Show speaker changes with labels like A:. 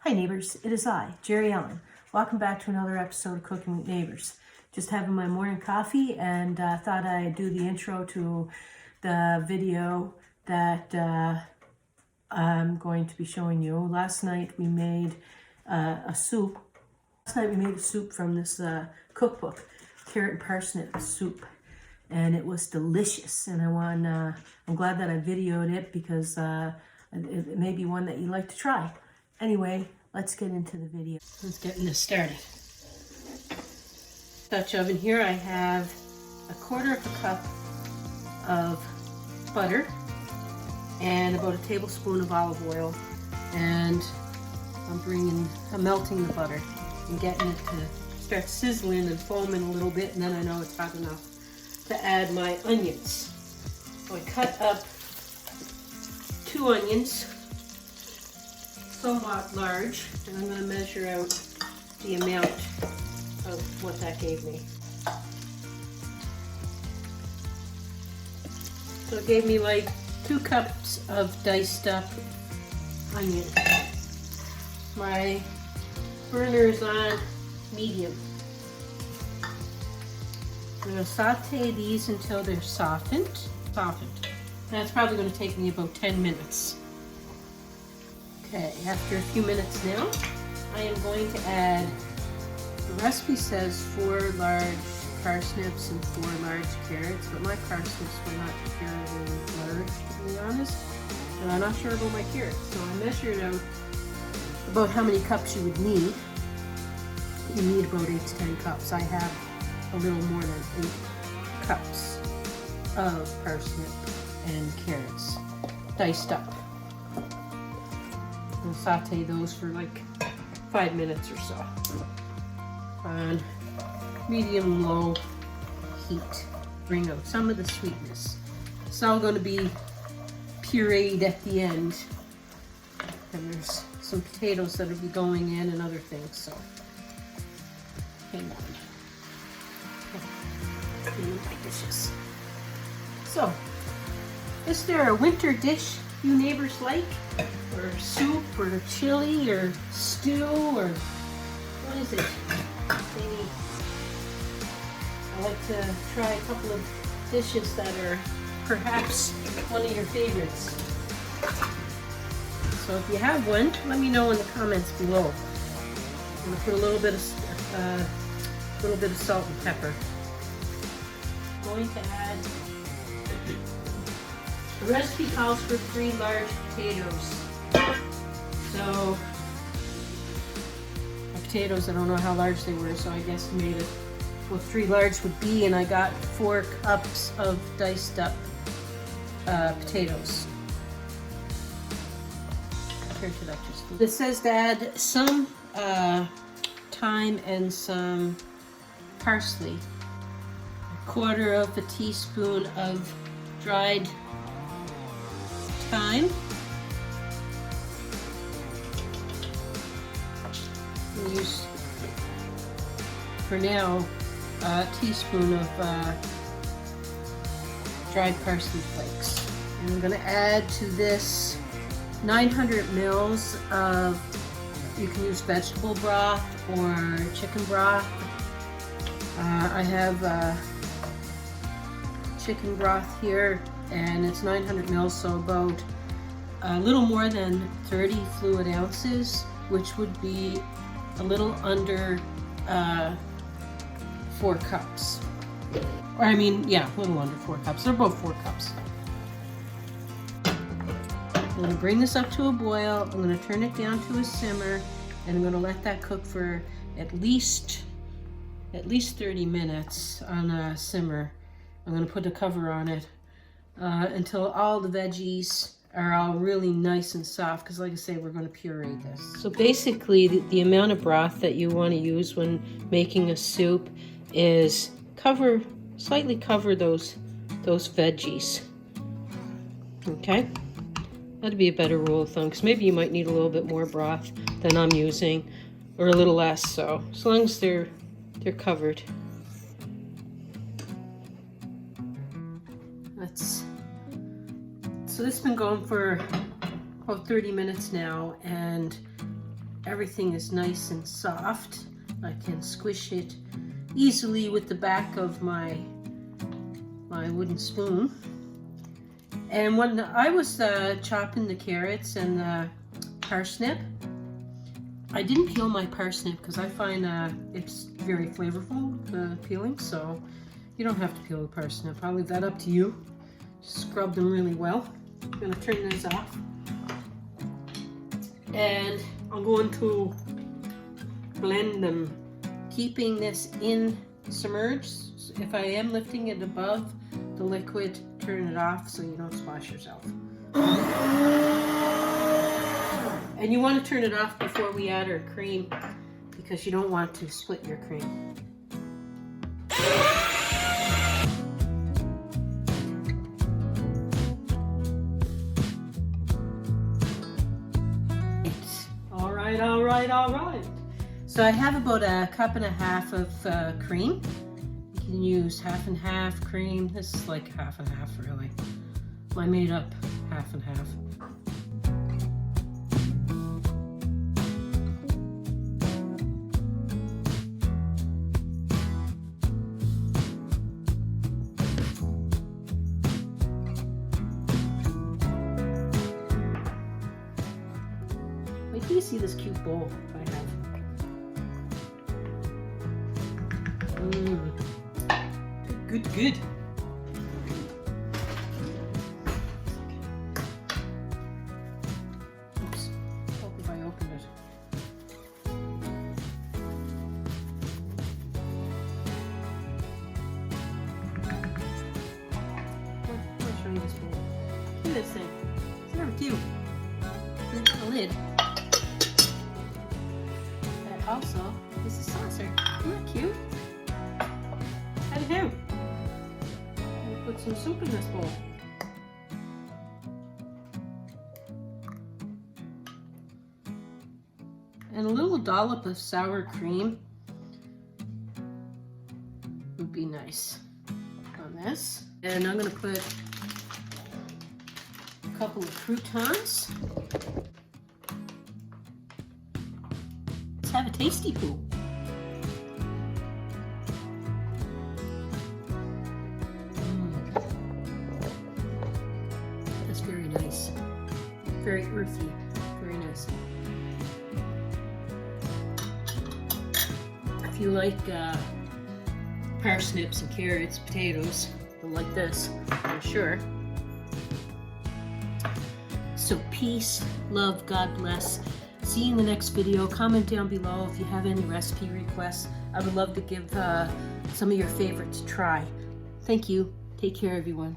A: Hi neighbors, it is I, Jerri-ellen. Welcome back to another episode of Cooking with Neighbors. Just having my morning coffee and thought I'd do the intro to the video that I'm going to be showing you. Last night we made a soup. From this cookbook, carrot and parsnip soup, and it was delicious. And I'm glad that I videoed it because it may be one that you'd like to try. Anyway, let's get into the video. Let's get this started. Dutch oven here. I have 1/4 cup of butter and about a tablespoon of olive oil, and I'm melting the butter and getting it to start sizzling and foaming a little bit, and then I know it's hot enough to add my onions. So I cut up 2 onions, somewhat large, and I'm going to measure out the amount of what that gave me. So it gave me like 2 cups of diced up onion. My burner is on medium. I'm going to saute these until they're softened. That's probably going to take me about 10 minutes. Okay, after a few minutes now, I am going to add, the recipe says 4 large parsnips and 4 large carrots, but my parsnips were not particularly large, to be honest, and I'm not sure about my carrots, so I measured out about how many cups you would need. You need about 8 to 10 cups. I have a little more than 8 cups of parsnip and carrots diced up. I'll saute those for like 5 minutes or so on medium-low heat. Bring out some of the sweetness. It's all going to be pureed at the end, and there's some potatoes that'll be going in and other things, so hang on. My dishes. So, is there a winter dish you neighbors like? Or soup, or chili, or stew, or what is it? Maybe I like to try a couple of dishes that are perhaps one of your favorites. So if you have one, let me know in the comments below. I'm going to put a little bit of salt and pepper. I'm going to add, the recipe calls for 3 large potatoes. So my potatoes, I don't know how large they were, so I guess made it what 3 large would be, and I got 4 cups of diced up potatoes. This says to add some thyme and some parsley, 1/4 teaspoon of dried thyme, we'll use for now a teaspoon of dried parsley flakes, and I'm going to add to this 900 mils of, you can use vegetable broth or chicken broth. I have chicken broth here, and it's 900 mils, so about a little more than 30 fluid ounces, which would be a little under 4 cups. Or I mean, yeah, a little under 4 cups. They're both 4 cups. I'm going to bring this up to a boil. I'm going to turn it down to a simmer, and I'm going to let that cook for at least 30 minutes on a simmer. I'm going to put a cover on it until all the veggies are all really nice and soft, because like I say, we're going to puree this. So basically the amount of broth that you want to use when making a soup is slightly cover those veggies. Okay? That'd be a better rule of thumb, because maybe you might need a little bit more broth than I'm using, or a little less, so as long as they're covered. So this has been going for about 30 minutes now, and everything is nice and soft. I can squish it easily with the back of my wooden spoon. And when I was chopping the carrots and the parsnip, I didn't peel my parsnip because I find it's very flavorful, peeling, so you don't have to peel the parsnip. I'll leave that up to you. Scrub them really well. I'm going to turn this off. And I'm going to blend them, keeping this in submerged. If I am lifting it above the liquid, turn it off so you don't splash yourself. And you want to turn it off before we add our cream because you don't want to split your cream. All right. So I have about a cup and a half of cream. You can use half and half cream. This is like half and half really. I made up half and half. Wait till you see this cute bowl I have. Good. Oops, hope if I opened it. I'll show you this bowl. Look at this thing. It's never cute. There's a lid. And also, this is a saucer. Isn't that cute? How? Put some soup in this bowl. And a little dollop of sour cream would be nice on this. And I'm going to put a couple of croutons. Let's have a tasty poo. Very nice, very earthy, very nice. If you like parsnips and carrots, potatoes, you'll like this, I'm sure. So peace, love, God bless. See you in the next video. Comment down below if you have any recipe requests. I would love to give some of your favorites a try. Thank you. Take care, everyone.